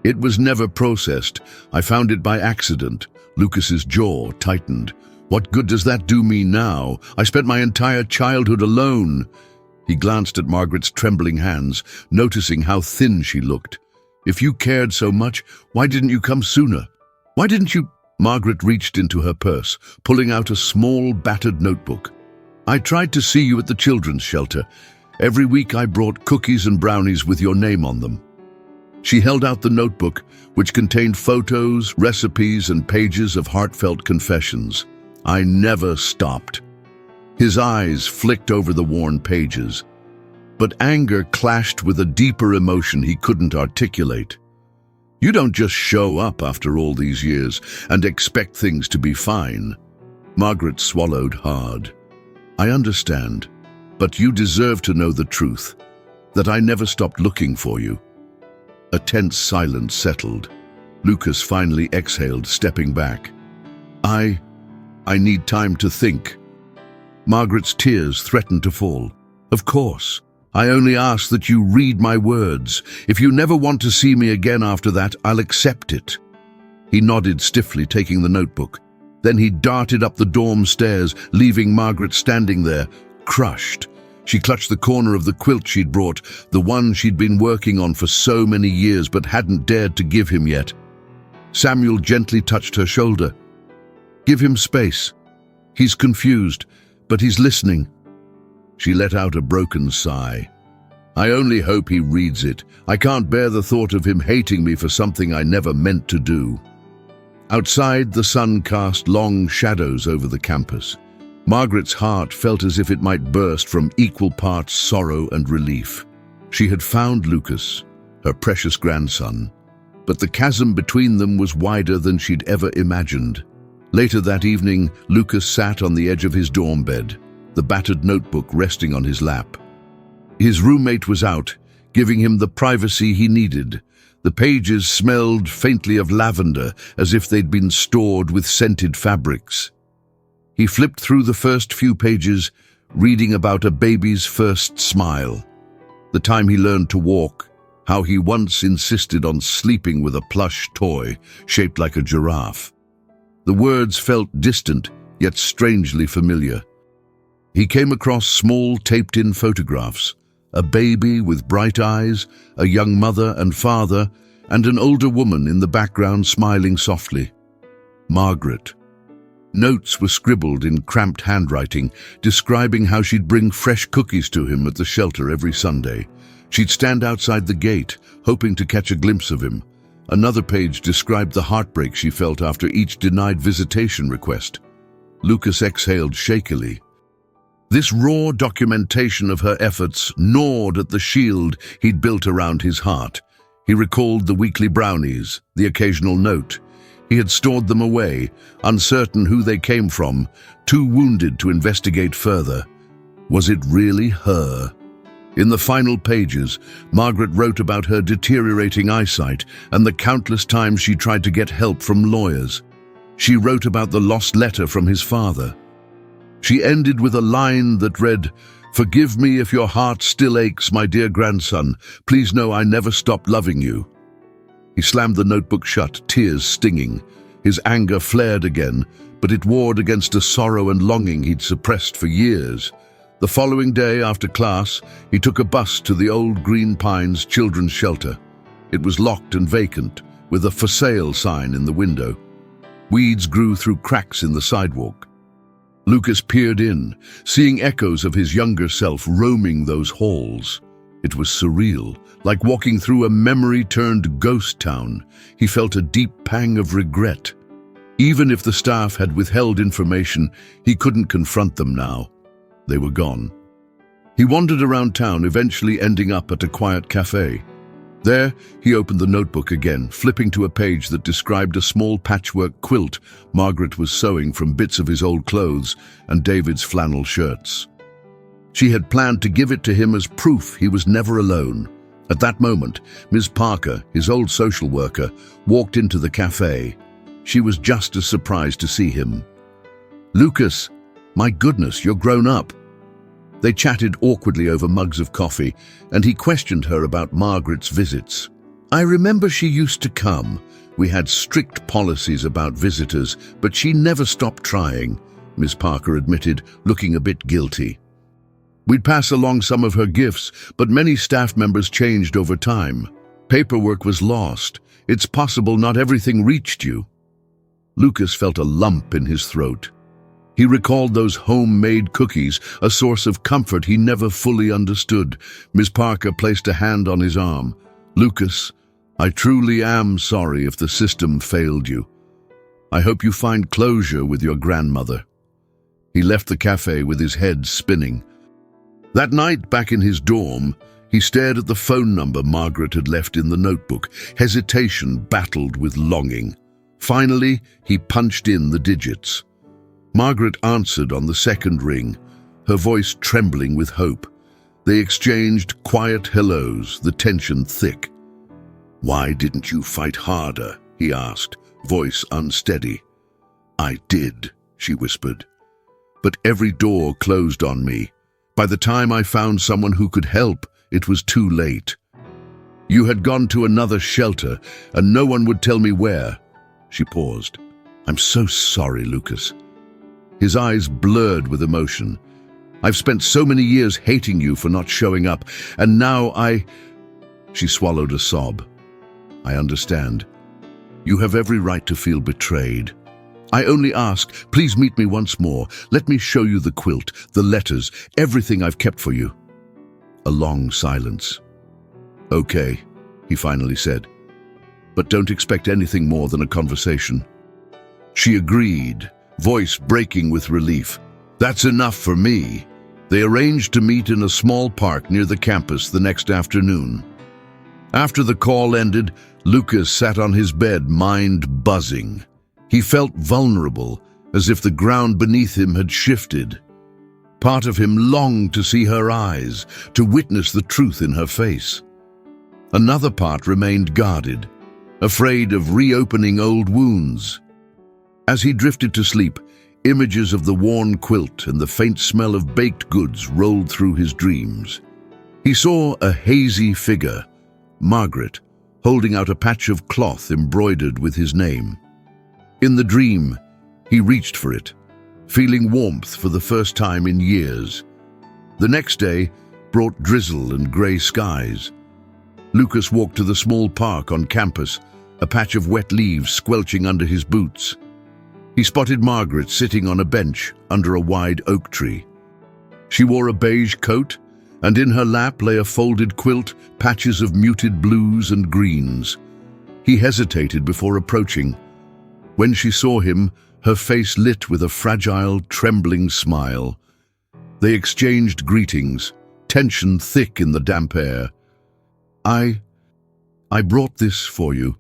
It was never processed. I found it by accident." Lucas's jaw tightened. "What good does that do me now? I spent my entire childhood alone." He glanced at Margaret's trembling hands, noticing how thin she looked. "If you cared so much, why didn't you come sooner? Why didn't you—" Margaret reached into her purse, pulling out a small, battered notebook. "I tried to see you at the children's shelter. Every week I brought cookies and brownies with your name on them." She held out the notebook, which contained photos, recipes, and pages of heartfelt confessions. "I never stopped." His eyes flicked over the worn pages, but anger clashed with a deeper emotion he couldn't articulate. "You don't just show up after all these years and expect things to be fine." Margaret swallowed hard. "I understand, but you deserve to know the truth, that I never stopped looking for you." A tense silence settled. Lucas finally exhaled, stepping back. I need time to think." Margaret's tears threatened to fall. "Of course. I only ask that you read my words. If you never want to see me again after that, I'll accept it." He nodded stiffly, taking the notebook. Then he darted up the dorm stairs, leaving Margaret standing there, crushed. She clutched the corner of the quilt she'd brought, the one she'd been working on for so many years but hadn't dared to give him yet. Samuel gently touched her shoulder. "Give him space. He's confused, but he's listening." She let out a broken sigh. "I only hope he reads it. I can't bear the thought of him hating me for something I never meant to do." Outside, the sun cast long shadows over the campus. Margaret's heart felt as if it might burst from equal parts sorrow and relief. She had found Lucas, her precious grandson, but the chasm between them was wider than she'd ever imagined. Later that evening, Lucas sat on the edge of his dorm bed, the battered notebook resting on his lap. His roommate was out, giving him the privacy he needed. The pages smelled faintly of lavender, as if they'd been stored with scented fabrics. He flipped through the first few pages, reading about a baby's first smile, the time he learned to walk, how he once insisted on sleeping with a plush toy shaped like a giraffe. The words felt distant, yet strangely familiar. He came across small taped-in photographs, a baby with bright eyes, a young mother and father, and an older woman in the background smiling softly. Margaret. Notes were scribbled in cramped handwriting, describing how she'd bring fresh cookies to him at the shelter every Sunday. She'd stand outside the gate, hoping to catch a glimpse of him. Another page described the heartbreak she felt after each denied visitation request. Lucas exhaled shakily. This raw documentation of her efforts gnawed at the shield he'd built around his heart. He recalled the weekly brownies, the occasional note. He had stored them away, uncertain who they came from, too wounded to investigate further. Was it really her? In the final pages, Margaret wrote about her deteriorating eyesight and the countless times she tried to get help from lawyers. She wrote about the lost letter from his father. She ended with a line that read, "Forgive me if your heart still aches, my dear grandson. Please know I never stopped loving you." He slammed the notebook shut, tears stinging. His anger flared again, but it warred against a sorrow and longing he'd suppressed for years. The following day, after class, he took a bus to the old Green Pines Children's Shelter. It was locked and vacant, with a "for sale" sign in the window. Weeds grew through cracks in the sidewalk. Lucas peered in, seeing echoes of his younger self roaming those halls. It was surreal, like walking through a memory-turned ghost town. He felt a deep pang of regret. Even if the staff had withheld information, he couldn't confront them now. They were gone. He wandered around town, eventually ending up at a quiet cafe. There, he opened the notebook again, flipping to a page that described a small patchwork quilt Margaret was sewing from bits of his old clothes and David's flannel shirts. She had planned to give it to him as proof he was never alone. At that moment, Ms. Parker, his old social worker, walked into the cafe. She was just as surprised to see him. "Lucas, my goodness, you're grown up." They chatted awkwardly over mugs of coffee, and he questioned her about Margaret's visits. "I remember she used to come. We had strict policies about visitors, but she never stopped trying," Ms. Parker admitted, looking a bit guilty. "We'd pass along some of her gifts, but many staff members changed over time. Paperwork was lost. It's possible not everything reached you." Lucas felt a lump in his throat. He recalled those homemade cookies, a source of comfort he never fully understood. Ms. Parker placed a hand on his arm. "Lucas, I truly am sorry if the system failed you. I hope you find closure with your grandmother." He left the cafe with his head spinning. That night, back in his dorm, he stared at the phone number Margaret had left in the notebook. Hesitation battled with longing. Finally, he punched in the digits. Margaret answered on the second ring, her voice trembling with hope. They exchanged quiet hellos, the tension thick. "Why didn't you fight harder?" he asked, voice unsteady. "I did," she whispered. "But every door closed on me. By the time I found someone who could help, it was too late. You had gone to another shelter, and no one would tell me where." She paused. "I'm so sorry, Lucas." His eyes blurred with emotion. "I've spent so many years hating you for not showing up, and now I—" She swallowed a sob. "I understand. You have every right to feel betrayed. I only ask, please meet me once more. Let me show you the quilt, the letters, everything I've kept for you." A long silence. "Okay," he finally said, "but don't expect anything more than a conversation." She agreed, voice breaking with relief. "That's enough for me." They arranged to meet in a small park near the campus the next afternoon. After the call ended, Lucas sat on his bed, mind buzzing. He felt vulnerable, as if the ground beneath him had shifted. Part of him longed to see her eyes, to witness the truth in her face. Another part remained guarded, afraid of reopening old wounds. As he drifted to sleep, images of the worn quilt and the faint smell of baked goods rolled through his dreams. He saw a hazy figure, Margaret, holding out a patch of cloth embroidered with his name. In the dream, he reached for it, feeling warmth for the first time in years. The next day brought drizzle and grey skies. Lucas walked to the small park on campus, a patch of wet leaves squelching under his boots. He spotted Margaret sitting on a bench under a wide oak tree. She wore a beige coat, and in her lap lay a folded quilt, patches of muted blues and greens. He hesitated before approaching. When she saw him, her face lit with a fragile, trembling smile. They exchanged greetings, tension thick in the damp air. I brought this for you,"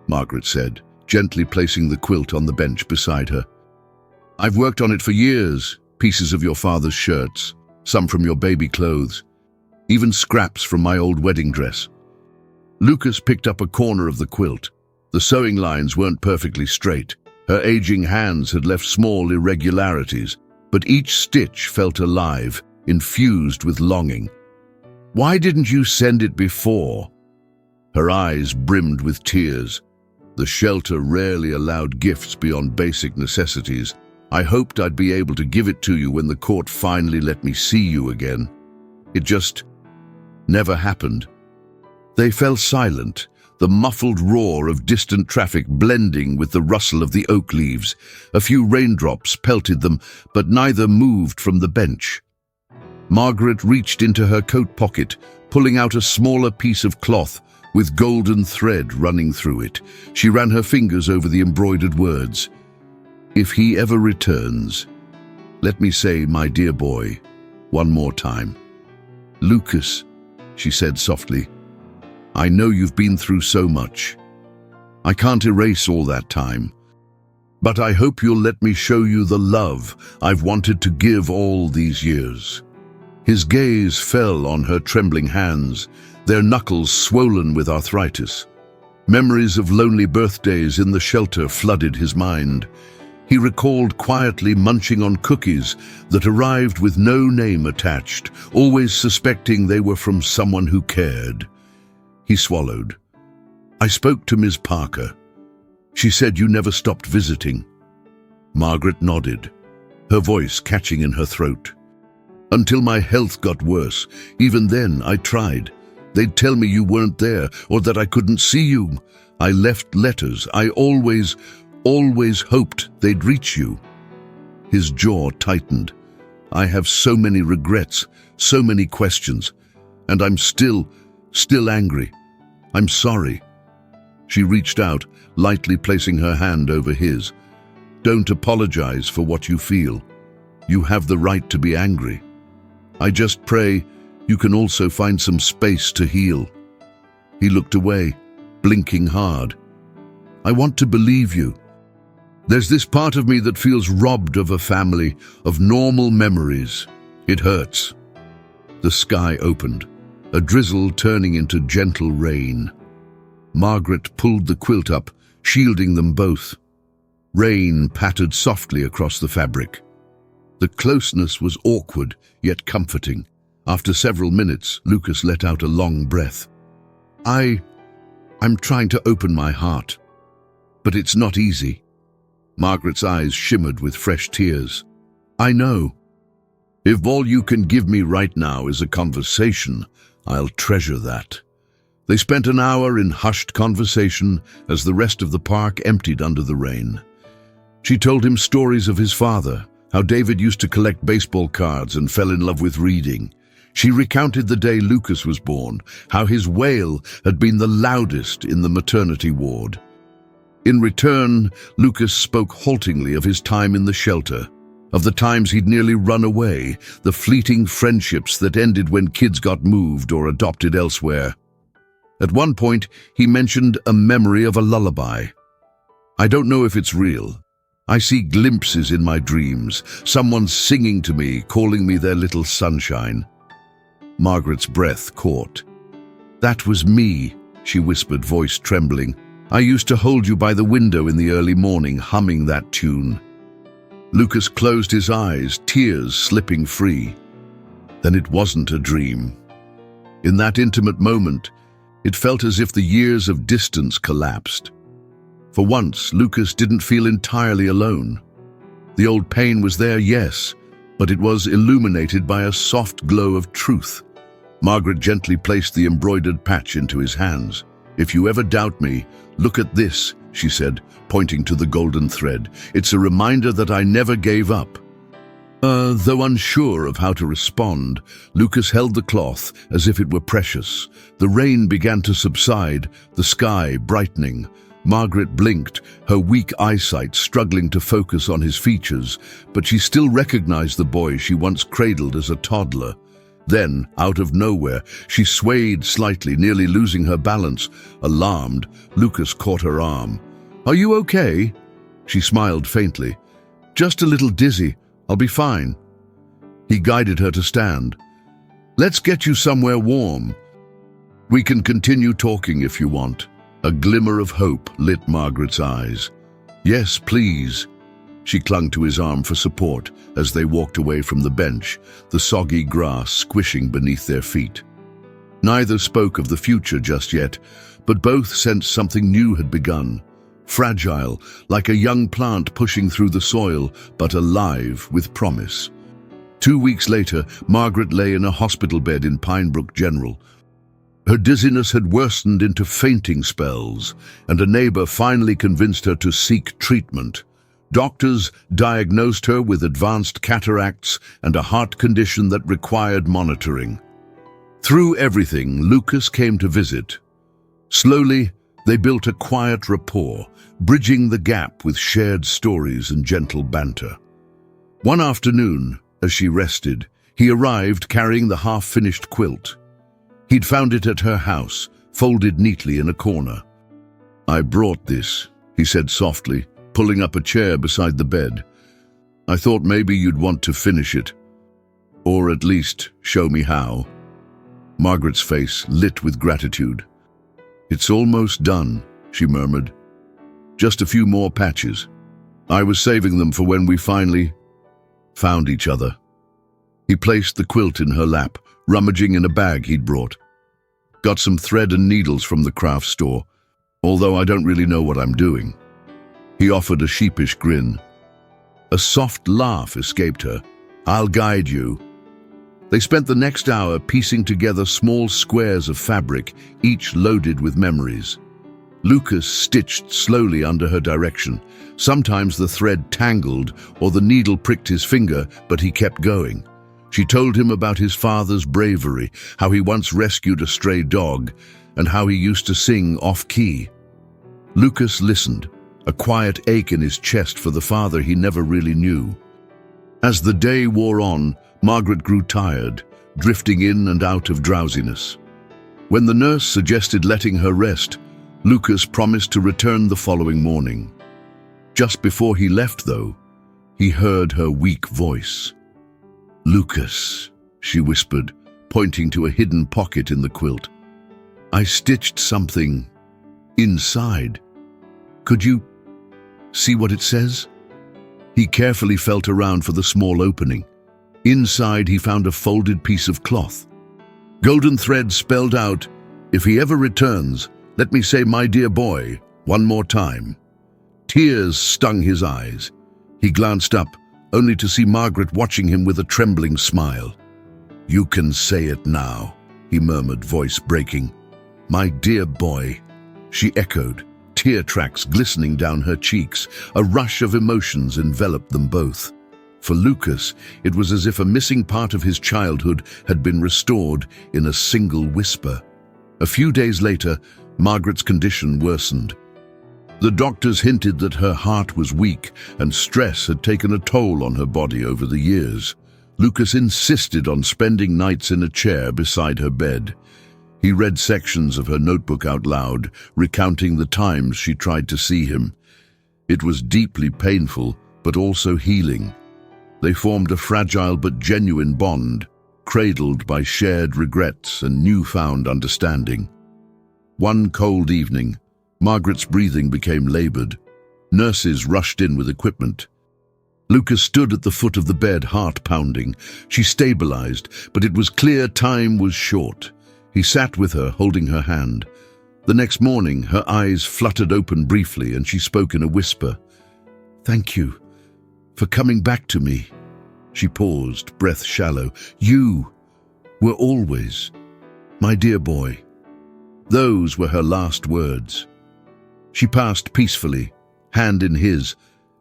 Margaret said, gently placing the quilt on the bench beside her. "I've worked on it for years, pieces of your father's shirts, some from your baby clothes, even scraps from my old wedding dress." Lucas picked up a corner of the quilt. The sewing lines weren't perfectly straight. Her aging hands had left small irregularities, but each stitch felt alive, infused with longing. "Why didn't you send it before?" Her eyes brimmed with tears. "The shelter rarely allowed gifts beyond basic necessities. I hoped I'd be able to give it to you when the court finally let me see you again. It just never happened." They fell silent, the muffled roar of distant traffic blending with the rustle of the oak leaves. A few raindrops pelted them, but neither moved from the bench. Margaret reached into her coat pocket, pulling out a smaller piece of cloth with golden thread running through it. She ran her fingers over the embroidered words. "If he ever returns, let me say, my dear boy, one more time." "Lucas," she said softly, "I know you've been through so much. I can't erase all that time. But I hope you'll let me show you the love I've wanted to give all these years." His gaze fell on her trembling hands, their knuckles swollen with arthritis. Memories of lonely birthdays in the shelter flooded his mind. He recalled quietly munching on cookies that arrived with no name attached, always suspecting they were from someone who cared. He swallowed. "I spoke to Ms. Parker. She said you never stopped visiting." Margaret nodded, her voice catching in her throat. "Until my health got worse. Even then, I tried. They'd tell me you weren't there, or that I couldn't see you. I left letters. I always hoped they'd reach you." His jaw tightened. "I have so many regrets, so many questions, and I'm still angry. I'm sorry." She reached out, lightly placing her hand over his. "Don't apologize for what you feel. You have the right to be angry. I just pray you can also find some space to heal." He looked away, blinking hard. "I want to believe you. There's this part of me that feels robbed of a family, of normal memories. It hurts." The sky opened, a drizzle turning into gentle rain. Margaret pulled the quilt up, shielding them both. Rain pattered softly across the fabric. The closeness was awkward, yet comforting. After several minutes, Lucas let out a long breath. I'm trying to open my heart, but it's not easy. Margaret's eyes shimmered with fresh tears. I know. If all you can give me right now is a conversation, I'll treasure that. They spent an hour in hushed conversation as the rest of the park emptied under the rain. She told him stories of his father, how David used to collect baseball cards and fell in love with reading. She recounted the day Lucas was born, how his wail had been the loudest in the maternity ward. In return, Lucas spoke haltingly of his time in the shelter, of the times he'd nearly run away, the fleeting friendships that ended when kids got moved or adopted elsewhere. At one point, he mentioned a memory of a lullaby. I don't know if it's real. I see glimpses in my dreams, someone singing to me, calling me their little sunshine. Margaret's breath caught. That was me, she whispered, voice trembling. I used to hold you by the window in the early morning, humming that tune. Lucas closed his eyes, tears slipping free. Then it wasn't a dream. In that intimate moment, it felt as if the years of distance collapsed. For once, Lucas didn't feel entirely alone. The old pain was there, yes, but it was illuminated by a soft glow of truth. Margaret gently placed the embroidered patch into his hands. If you ever doubt me, look at this, she said, pointing to the golden thread. It's a reminder that I never gave up. Though unsure of how to respond, Lucas held the cloth as if it were precious. The rain began to subside, the sky brightening. Margaret blinked, her weak eyesight struggling to focus on his features, but she still recognized the boy she once cradled as a toddler. Then, out of nowhere, she swayed slightly, nearly losing her balance. Alarmed, Lucas caught her arm. Are you okay? She smiled faintly. Just a little dizzy. I'll be fine. He guided her to stand. Let's get you somewhere warm. We can continue talking if you want. A glimmer of hope lit Margaret's eyes. Yes, please. She clung to his arm for support as they walked away from the bench, the soggy grass squishing beneath their feet. Neither spoke of the future just yet, but both sensed something new had begun. Fragile, like a young plant pushing through the soil, but alive with promise. 2 weeks later, Margaret lay in a hospital bed in Pinebrook General. Her dizziness had worsened into fainting spells, and a neighbor finally convinced her to seek treatment. Doctors diagnosed her with advanced cataracts and a heart condition that required monitoring. Through everything, Lucas came to visit. Slowly, they built a quiet rapport, bridging the gap with shared stories and gentle banter. One afternoon, as she rested, he arrived carrying the half-finished quilt. He'd found it at her house, folded neatly in a corner. I brought this, he said softly, pulling up a chair beside the bed. I thought maybe you'd want to finish it, or at least show me how. Margaret's face lit with gratitude. It's almost done, she murmured. Just a few more patches. I was saving them for when we finally found each other. He placed the quilt in her lap, rummaging in a bag he'd brought. Got some thread and needles from the craft store, although I don't really know what I'm doing. He offered a sheepish grin. A soft laugh escaped her. I'll guide you. They spent the next hour piecing together small squares of fabric, each loaded with memories. Lucas stitched slowly under her direction. Sometimes the thread tangled or the needle pricked his finger, but he kept going. She told him about his father's bravery, how he once rescued a stray dog, and how he used to sing off-key. Lucas listened, a quiet ache in his chest for the father he never really knew. As the day wore on, Margaret grew tired, drifting in and out of drowsiness. When the nurse suggested letting her rest, Lucas promised to return the following morning. Just before he left, though, he heard her weak voice. Lucas, she whispered, pointing to a hidden pocket in the quilt. I stitched something inside. Could you see what it says? He carefully felt around for the small opening. Inside, he found a folded piece of cloth. Golden thread spelled out, "If he ever returns, let me say, my dear boy, one more time." Tears stung his eyes. He glanced up, only to see Margaret watching him with a trembling smile. "You can say it now," he murmured, voice breaking. "My dear boy," she echoed, tear tracks glistening down her cheeks. A rush of emotions enveloped them both. For Lucas, it was as if a missing part of his childhood had been restored in a single whisper. A few days later, Margaret's condition worsened. The doctors hinted that her heart was weak and stress had taken a toll on her body over the years. Lucas insisted on spending nights in a chair beside her bed. He read sections of her notebook out loud, recounting the times she tried to see him. It was deeply painful, but also healing. They formed a fragile but genuine bond, cradled by shared regrets and newfound understanding. One cold evening, Margaret's breathing became labored. Nurses rushed in with equipment. Lucas stood at the foot of the bed, heart pounding. She stabilized, but it was clear time was short. He sat with her, holding her hand. The next morning, her eyes fluttered open briefly, and she spoke in a whisper. "Thank you for coming back to me." She paused, breath shallow. "You were always my dear boy." Those were her last words. She passed peacefully, hand in his,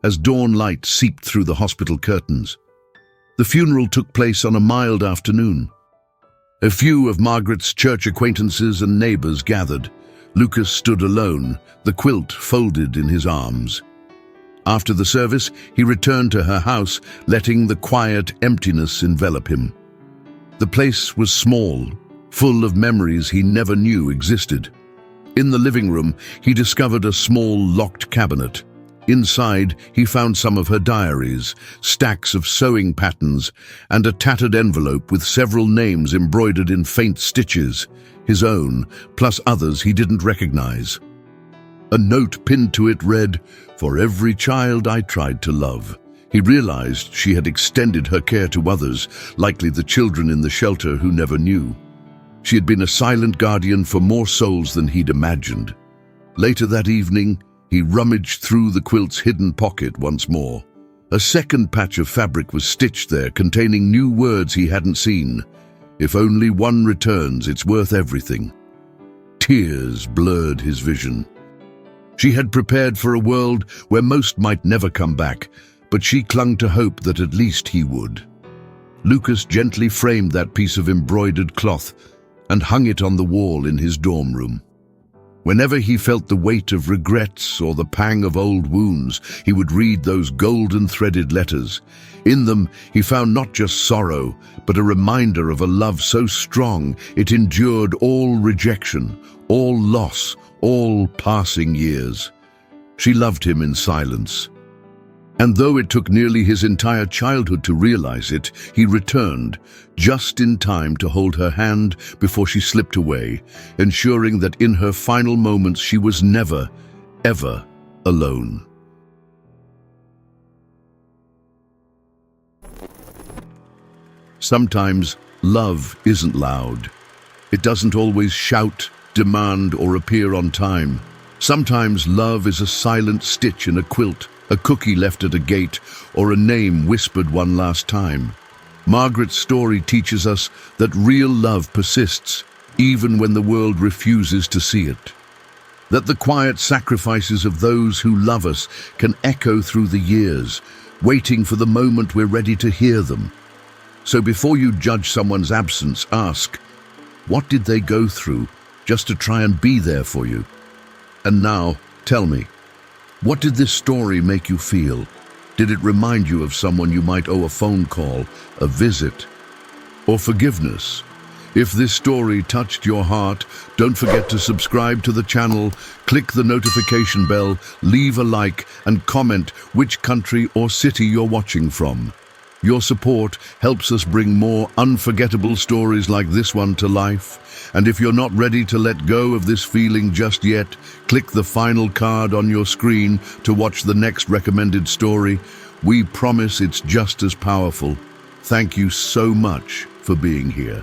as dawn light seeped through the hospital curtains. The funeral took place on a mild afternoon. A few of Margaret's church acquaintances and neighbors gathered. Lucas stood alone, the quilt folded in his arms. After the service, he returned to her house, letting the quiet emptiness envelop him. The place was small, full of memories he never knew existed. In the living room, he discovered a small locked cabinet. Inside, he found some of her diaries, stacks of sewing patterns, and a tattered envelope with several names embroidered in faint stitches, his own, plus others he didn't recognize. A note pinned to it read, "For every child I tried to love." He realized she had extended her care to others, likely the children in the shelter who never knew. She had been a silent guardian for more souls than he'd imagined. Later that evening, he rummaged through the quilt's hidden pocket once more. A second patch of fabric was stitched there, containing new words he hadn't seen. "If only one returns, it's worth everything." Tears blurred his vision. She had prepared for a world where most might never come back, but she clung to hope that at least he would. Lucas gently framed that piece of embroidered cloth and hung it on the wall in his dorm room. Whenever he felt the weight of regrets or the pang of old wounds, he would read those golden-threaded letters. In them, he found not just sorrow, but a reminder of a love so strong it endured all rejection, all loss, all passing years. She loved him in silence. And though it took nearly his entire childhood to realize it, he returned, just in time to hold her hand before she slipped away, ensuring that in her final moments she was never, ever alone. Sometimes love isn't loud. It doesn't always shout, demand, or appear on time. Sometimes love is a silent stitch in a quilt, a cookie left at a gate, or a name whispered one last time. Margaret's story teaches us that real love persists, even when the world refuses to see it. That the quiet sacrifices of those who love us can echo through the years, waiting for the moment we're ready to hear them. So before you judge someone's absence, ask, what did they go through just to try and be there for you? And now, tell me, what did this story make you feel? Did it remind you of someone you might owe a phone call, a visit, or forgiveness? If this story touched your heart, don't forget to subscribe to the channel, click the notification bell, leave a like, and comment which country or city you're watching from. Your support helps us bring more unforgettable stories like this one to life. And if you're not ready to let go of this feeling just yet, click the final card on your screen to watch the next recommended story. We promise it's just as powerful. Thank you so much for being here.